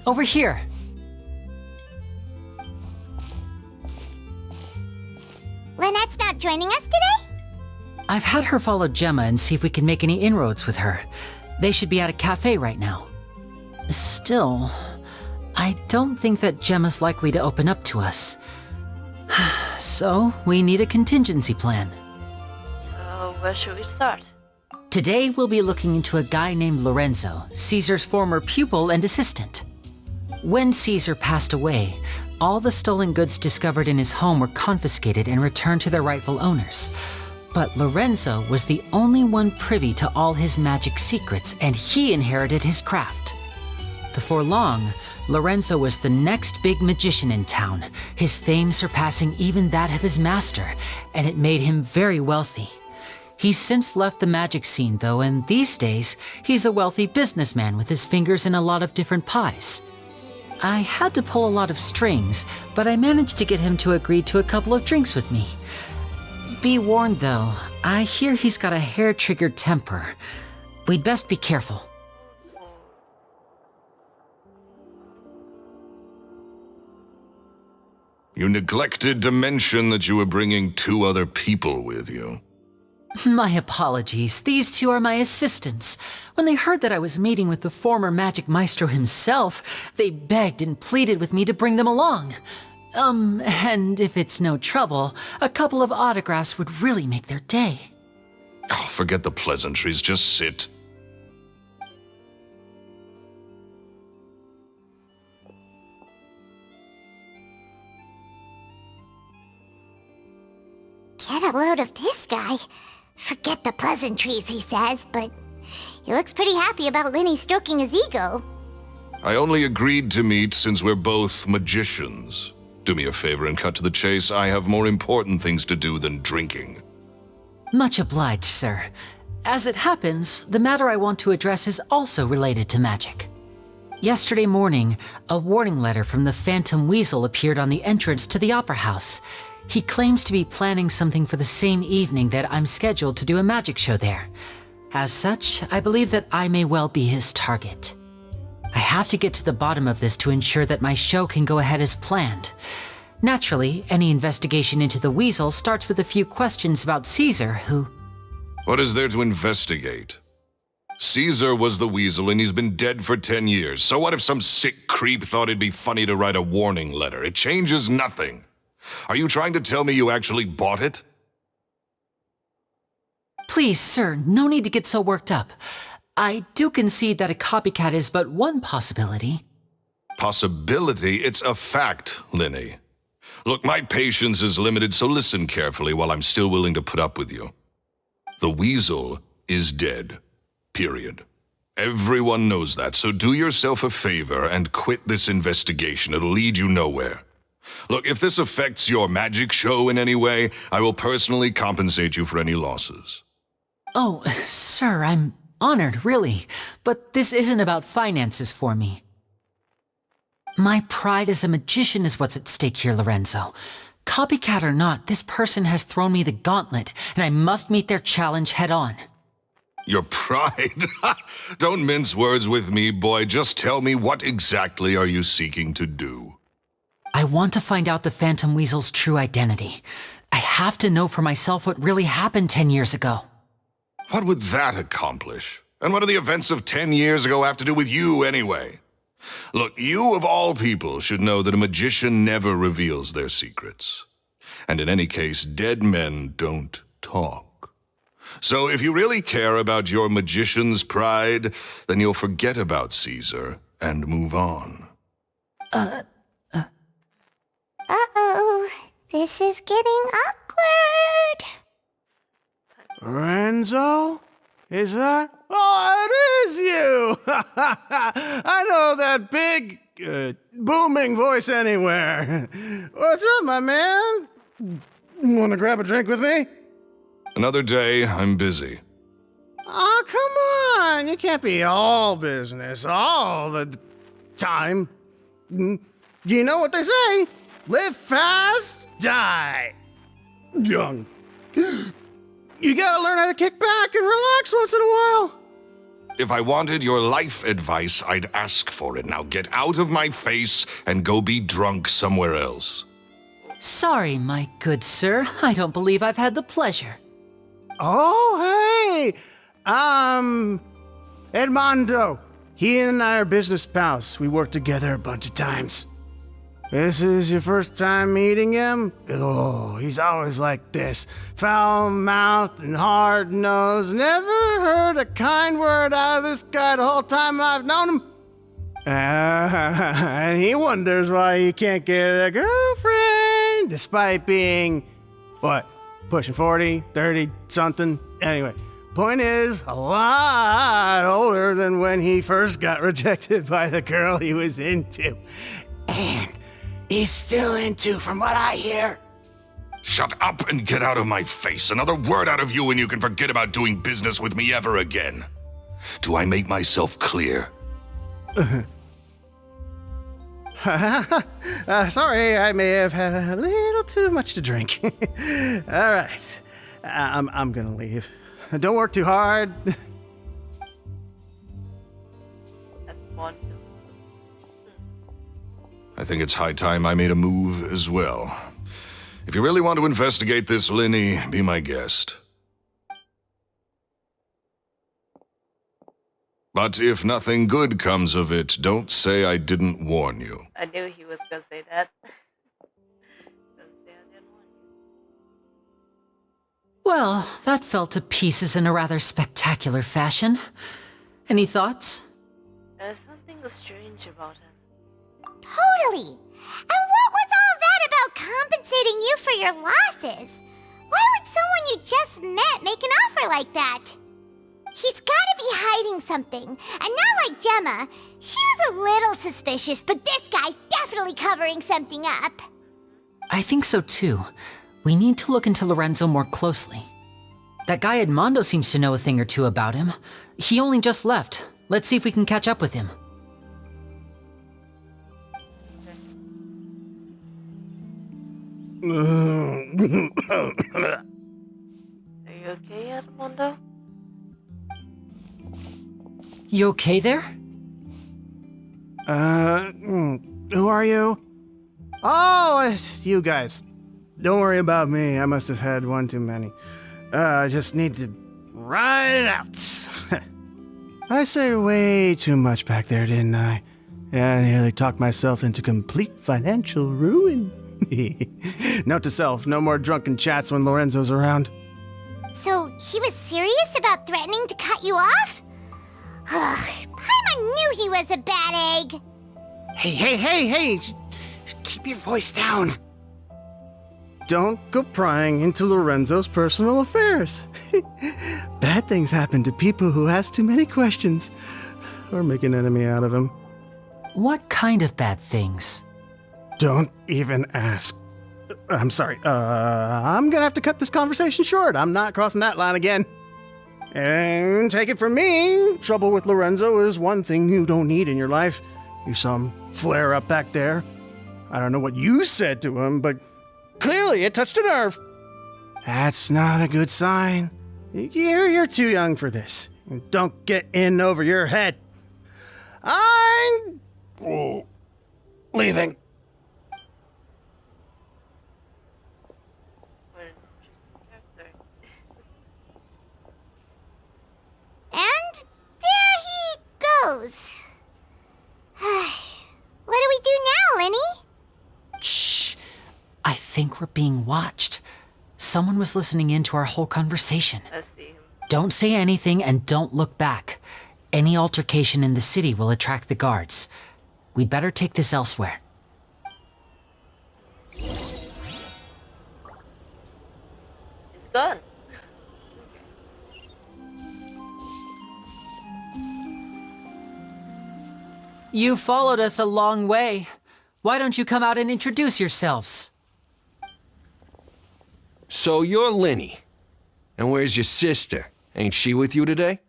over here. Lynette's not joining us today? I've had her follow Gemma and see if we can make any inroads with her. They should be at a cafe right now. Still, I don't think that Gemma's likely to open up to us. So, we need a contingency plan. So, where should we start? Today, we'll be looking into a guy named Lorenzo, Caesar's former pupil and assistant. When Caesar passed away, all the stolen goods discovered in his home were confiscated and returned to their rightful owners. But Lorenzo was the only one privy to all his magic secrets, and he inherited his craft. Before long, Lorenzo was the next big magician in town, his fame surpassing even that of his master, and it made him very wealthy. He's since left the magic scene though, and these days, he's a wealthy businessman with his fingers in a lot of different pies. I had to pull a lot of strings, but I managed to get him to agree to a couple of drinks with me. Be warned though, I hear he's got a hair-triggered temper. We'd best be careful. You neglected to mention that you were bringing 2 other people with you. My apologies. These 2 are my assistants. When they heard that I was meeting with the former magic maestro himself, they begged and pleaded with me to bring them along. And if it's no trouble, a couple of autographs would really make their day. Oh, forget the pleasantries, just sit. Get a load of this guy. Forget the pleasantries, he says, but he looks pretty happy about Lenny stroking his ego. I only agreed to meet since we're both magicians. Do me a favor and cut to the chase. I have more important things to do than drinking. Much obliged, sir. As it happens, the matter I want to address is also related to magic. Yesterday morning, a warning letter from the Phantom Weasel appeared on the entrance to the Opera House. He claims to be planning something for the same evening that I'm scheduled to do a magic show there. As such, I believe that I may well be his target. I have to get to the bottom of this to ensure that my show can go ahead as planned. Naturally, any investigation into the Weasel starts with a few questions about Caesar, who... What is there to investigate? Caesar was the Weasel and he's been dead for 10 years. So what if some sick creep thought it'd be funny to write a warning letter? It changes nothing. Are you trying to tell me you actually bought it? Please, sir, no need to get so worked up. I do concede that a copycat is but one possibility. Possibility? It's a fact, Lenny. Look, my patience is limited, so listen carefully while I'm still willing to put up with you. The Weasel is dead. Period. Everyone knows that, so do yourself a favor and quit this investigation. It'll lead you nowhere. Look, if this affects your magic show in any way, I will personally compensate you for any losses. Oh, sir, I'm honored, really. But this isn't about finances for me. My pride as a magician is what's at stake here, Lorenzo. Copycat or not, this person has thrown me the gauntlet, and I must meet their challenge head on. Your pride? Don't mince words with me, boy. Just tell me, what exactly are you seeking to do? I want to find out the Phantom Weasel's true identity. I have to know for myself what really happened 10 years ago. What would that accomplish? And what do the events of 10 years ago have to do with you, anyway? Look, you of all people should know that a magician never reveals their secrets. And in any case, dead men don't talk. So if you really care about your magician's pride, then you'll forget about Caesar and move on. Uh-oh, this is getting awkward. Lorenzo? Is that? Oh, it is you! I know that big, booming voice anywhere. What's up, my man? Want to grab a drink with me? Another day, I'm busy. Oh, come on. You can't be all business all the time. You know what they say? Live fast, die young. You gotta learn how to kick back and relax once in a while. If I wanted your life advice, I'd ask for it. Now get out of my face and go be drunk somewhere else. Sorry, my good sir. I don't believe I've had the pleasure. Oh, hey! Edmondo. He and I are business pals. We worked together a bunch of times. This is your first time meeting him? Oh, he's always like this. Foul-mouthed and hard-nosed. Never heard a kind word out of this guy the whole time I've known him. And he wonders why he can't get a girlfriend, despite being, what, pushing 40, 30, something? Anyway, point is, a lot older than when he first got rejected by the girl he was into. And he's still into, from what I hear. Shut up and get out of my face. Another word out of you and you can forget about doing business with me ever again. Do I make myself clear? Sorry, I may have had a little too much to drink. All right, I'm gonna leave. Don't work too hard. That's one. I think it's high time I made a move as well. If you really want to investigate this, Linny, be my guest. But if nothing good comes of it, don't say I didn't warn you. I knew he was gonna say that. Don't say I didn't want you. Well, that fell to pieces in a rather spectacular fashion. Any thoughts? There's something strange about him. Totally. And what was all that about compensating you for your losses? Why would someone you just met make an offer like that? He's gotta be hiding something. And not like Gemma. She was a little suspicious, but this guy's definitely covering something up. I think so too. We need to look into Lorenzo more closely. That guy Edmondo seems to know a thing or two about him. He only just left. Let's see if we can catch up with him. Are you okay, Edmondo? You okay there? Who are you? Oh, it's you guys. Don't worry about me. I must have had one too many. I just need to ride it out. I said way too much back there, didn't I? Yeah, I nearly talked myself into complete financial ruin. Note to self, no more drunken chats when Lorenzo's around. So he was serious about threatening to cut you off? Ugh, Paimon knew he was a bad egg. Hey, keep your voice down. Don't go prying into Lorenzo's personal affairs. Bad things happen to people who ask too many questions or make an enemy out of him. What kind of bad things? Don't even ask. I'm sorry. I'm gonna have to cut this conversation short. I'm not crossing that line again. And take it from me, trouble with Lorenzo is one thing you don't need in your life. You saw him flare up back there. I don't know what you said to him, but clearly it touched a nerve. That's not a good sign. You're too young for this. Don't get in over your head. I'm leaving. What an interesting character. And there he goes. What do we do now, Lenny? Shh! I think we're being watched. Someone was listening in to our whole conversation. I see him. Don't say anything and don't look back. Any altercation in the city will attract the guards. We'd better take this elsewhere. He's gone. You followed us a long way. Why don't you come out and introduce yourselves? So you're Linny. And where's your sister? Ain't she with you today?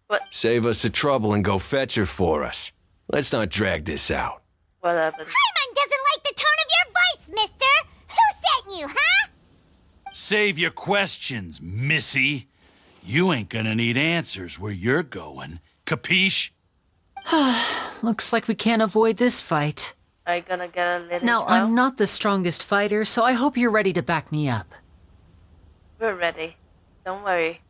What? Save us the trouble and go fetch her for us. Let's not drag this out. What happened? Paimon doesn't like the tone of your voice, mister. Who sent you, huh? Save your questions, missy. You ain't gonna need answers where you're going Capiche? Looks like we can't avoid this fight. Are you gonna get a little Now, trial? I'm not the strongest fighter, so I hope you're ready to back me up. We're ready. Don't worry.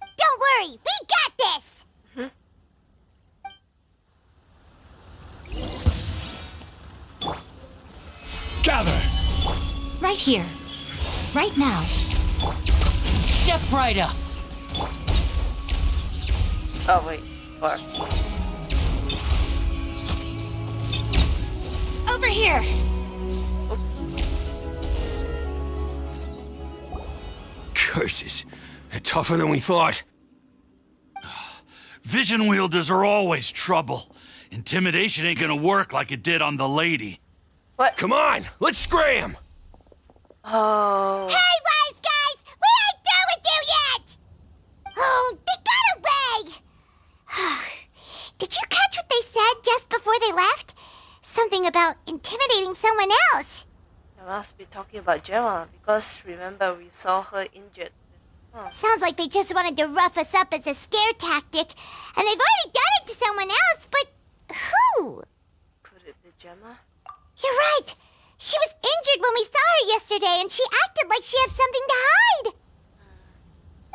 Don't worry, we got this! Gather! Right here. Right now. Step right up! Oh wait, far. Over here. Oops. Curses. They're tougher than we thought. Vision wielders are always trouble. Intimidation ain't gonna work like it did on the lady. What? Come on, let's scram! Oh. Hey, wise guys! We ain't through with you yet! Oh, they got away! Did you catch what they said just before they left? Something about intimidating someone else. I must be talking about Gemma, because remember we saw her injured. Oh. Sounds like they just wanted to rough us up as a scare tactic, and they've already done it to someone else, but who? Could it be Gemma? You're right. She was injured when we saw her yesterday, and she acted like she had something to hide.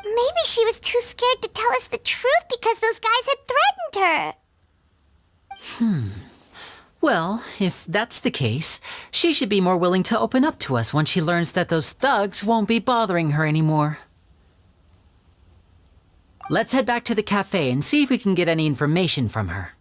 Maybe she was too scared to tell us the truth because those guys had threatened her. Well, if that's the case, she should be more willing to open up to us once she learns that those thugs won't be bothering her anymore. Let's head back to the cafe and see if we can get any information from her.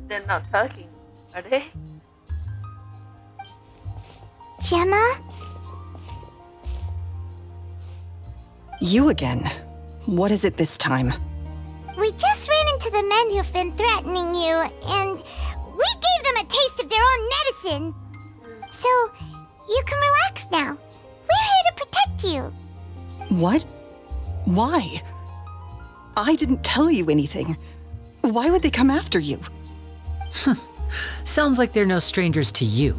They're not talking, are they? Gemma? You again. What is it this time? We just ran into the men who've been threatening you, and we gave them a taste of their own medicine. So, you can relax now. We're here to protect you. What? Why? I didn't tell you anything. Why would they come after you? Sounds like they're no strangers to you.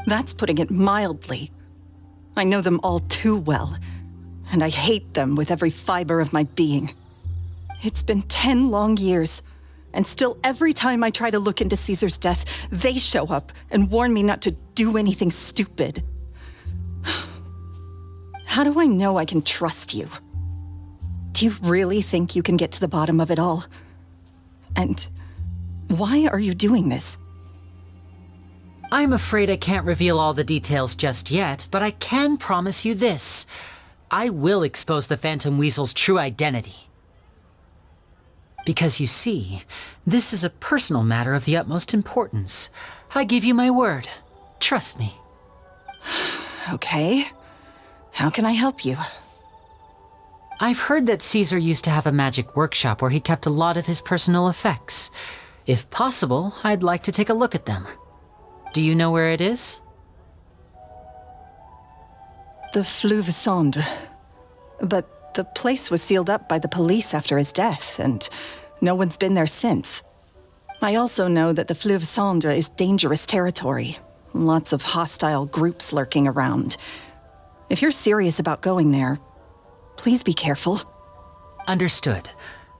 That's putting it mildly. I know them all too well, and I hate them with every fiber of my being. It's been 10 long years, and still every time I try to look into Caesar's death, they show up and warn me not to do anything stupid. How do I know I can trust you? Do you really think you can get to the bottom of it all? And why are you doing this? I'm afraid I can't reveal all the details just yet, but I can promise you this. I will expose the Phantom Weasel's true identity. Because you see, this is a personal matter of the utmost importance. I give you my word. Trust me. Okay. How can I help you? I've heard that Caesar used to have a magic workshop where he kept a lot of his personal effects. If possible, I'd like to take a look at them. Do you know where it is? The Fleuve Sonde. But the place was sealed up by the police after his death, and no one's been there since. I also know that the Fleuve Sonde is dangerous territory. Lots of hostile groups lurking around. If you're serious about going there, please be careful. Understood.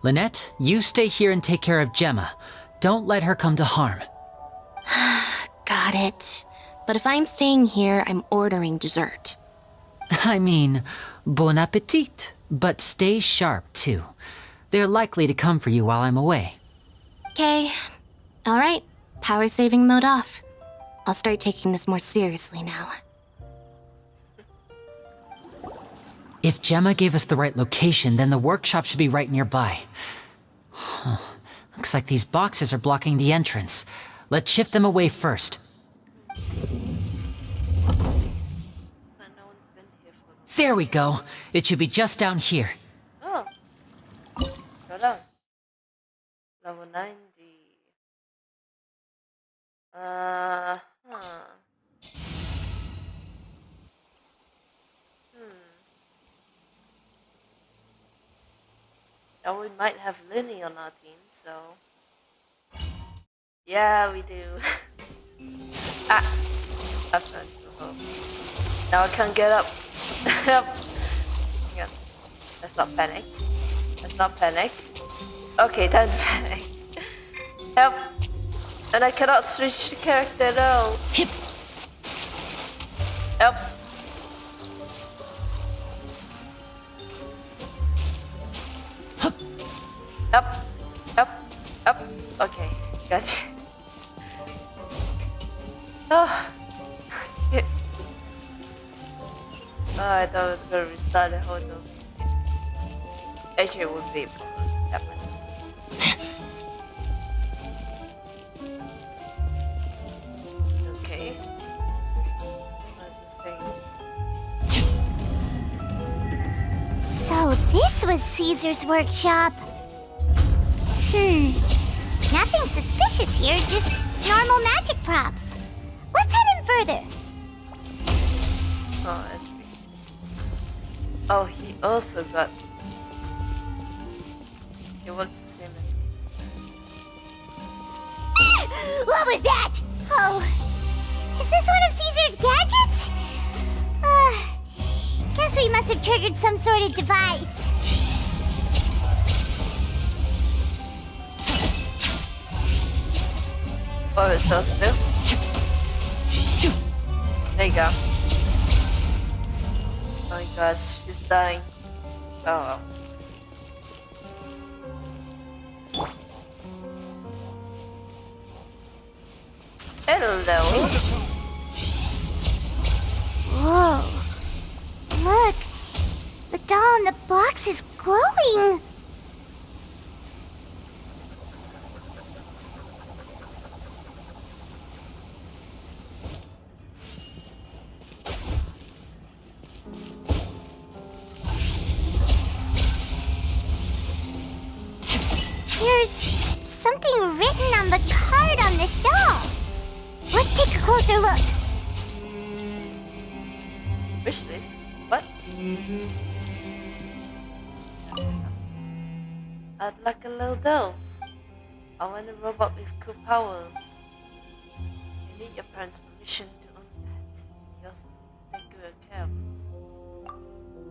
Lynette, you stay here and take care of Gemma. Don't let her come to harm. Got it. But if I'm staying here, I'm ordering dessert. I mean, bon appetit. But stay sharp, too. They're likely to come for you while I'm away. Okay. All right. Power saving mode off. I'll start taking this more seriously now. If Gemma gave us the right location, then the workshop should be right nearby. Huh. Looks like these boxes are blocking the entrance. Let's shift them away first. There we go. It should be just down here. Oh. Hold on. Level 90. Huh. Now we might have Linny on our team, so Yeah, we do. Ah! I found you. Now I can't get up. Help! Hang on. Let's not panic. Let's not panic. Okay, time to panic. Help! And I cannot switch the character now. Help! Up! Up! Up! Okay, gotcha. Oh! Shit. Oh, I thought I was gonna restart the whole thing. Actually, it would be that much. Okay. What's this thing? So this was Caesar's workshop. Nothing suspicious here, just normal magic props. Let's head in further. Oh, that's weird. Oh, he also got... He works the same as his sister. What was that? Oh, is this one of Caesar's gadgets? Guess we must have triggered some sort of device. What was it supposed to do? There you go. Oh my gosh, she's dying. Oh well. Hello. Whoa. Look. The doll in the box is glowing. There's something written on the card on this doll. Let's take a closer look. Wish list? What? I'd like a little dove. I want a robot with cool powers. You need your parents' permission to own a pet. You also need to take good care of it.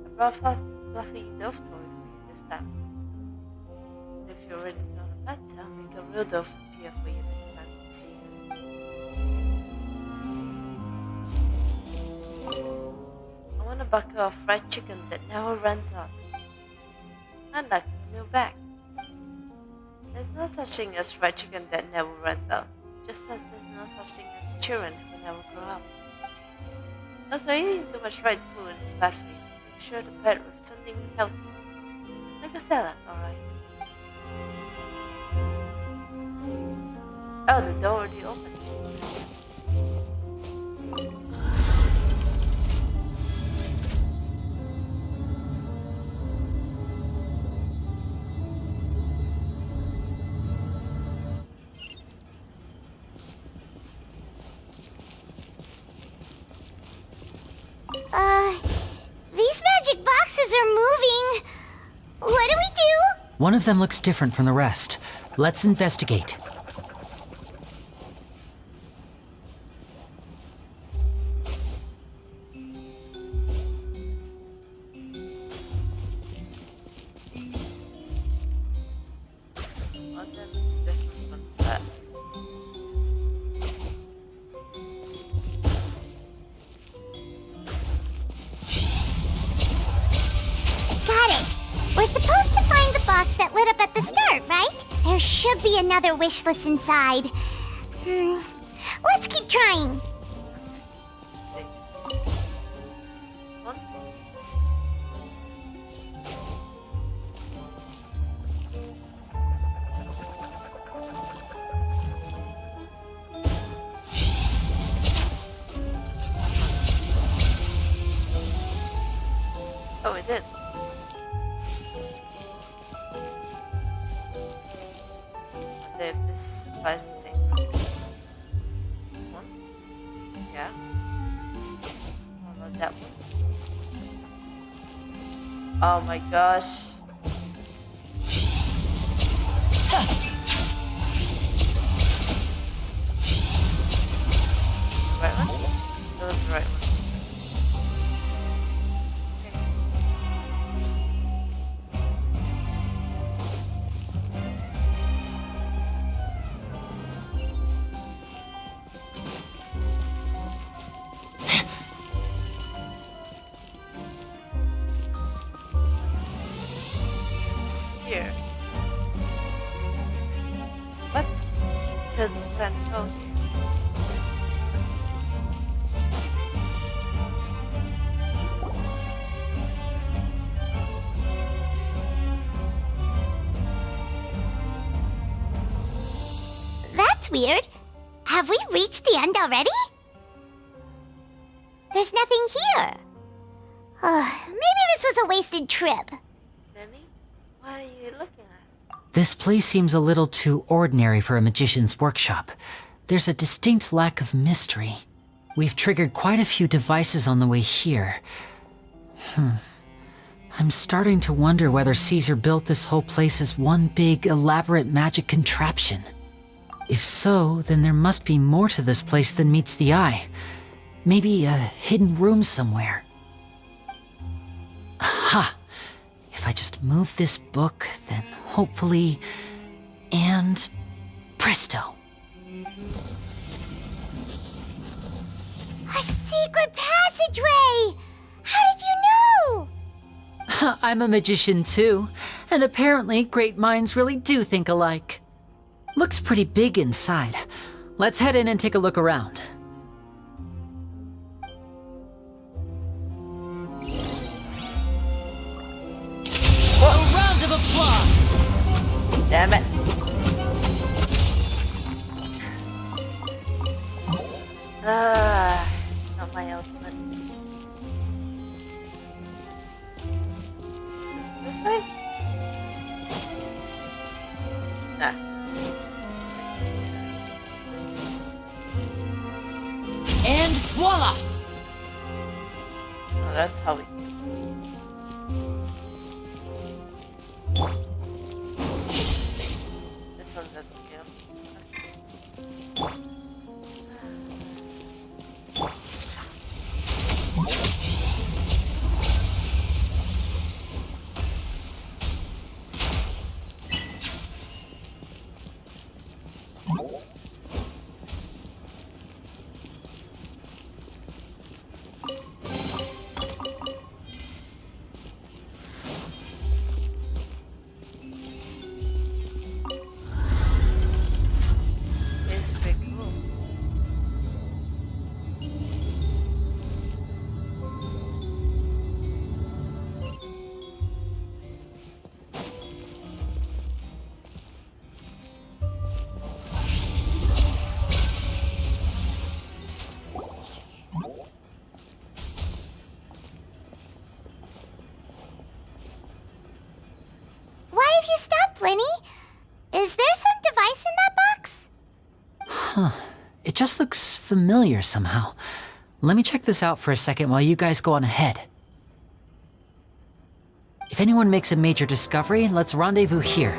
I brought a fluffy dove toy for you this time. If you're ready to own a pet, I'll make a real dove appear for you next time you see her. I want a bucket of fried chicken that never runs out. I'd like a meal back. There's no such thing as fried chicken that never runs out, just as there's no such thing as children who never grow up. Also, eating too much fried food is bad for you. Make sure to pair it with something healthy. Like a salad, alright? Oh, the door already opened. These magic boxes are moving. What do we do? One of them looks different from the rest. Let's investigate. One of them is different from the rest. Got it. We're supposed to find the box that lit up at the start, right? There should be another wish list inside. Let's keep trying. This one? Oh, it did. Wonder if this applies the same. One? Yeah. What about that one? Oh my gosh. doesn't plan to go here. That's weird. Have we reached the end already? There's nothing here. Maybe this was a wasted trip. Lenny, what are you looking at? This place seems a little too ordinary for a magician's workshop. There's a distinct lack of mystery. We've triggered quite a few devices on the way here. I'm starting to wonder whether Caesar built this whole place as one big, elaborate magic contraption. If so, then there must be more to this place than meets the eye. Maybe a hidden room somewhere. Aha! If I just move this book, then hopefully... and... presto! A secret passageway! How did you know? I'm a magician too, and apparently great minds really do think alike. Looks pretty big inside. Let's head in and take a look around. A round of applause! Damn it. Not my ultimate. This way? Nah. And voila! Oh, that's how we... This one doesn't count. It's pretty cool. Why have you stopped, Lenny? Is there some device in that box? It just looks familiar somehow. Let me check this out for a second while you guys go on ahead. If anyone makes a major discovery, let's rendezvous here.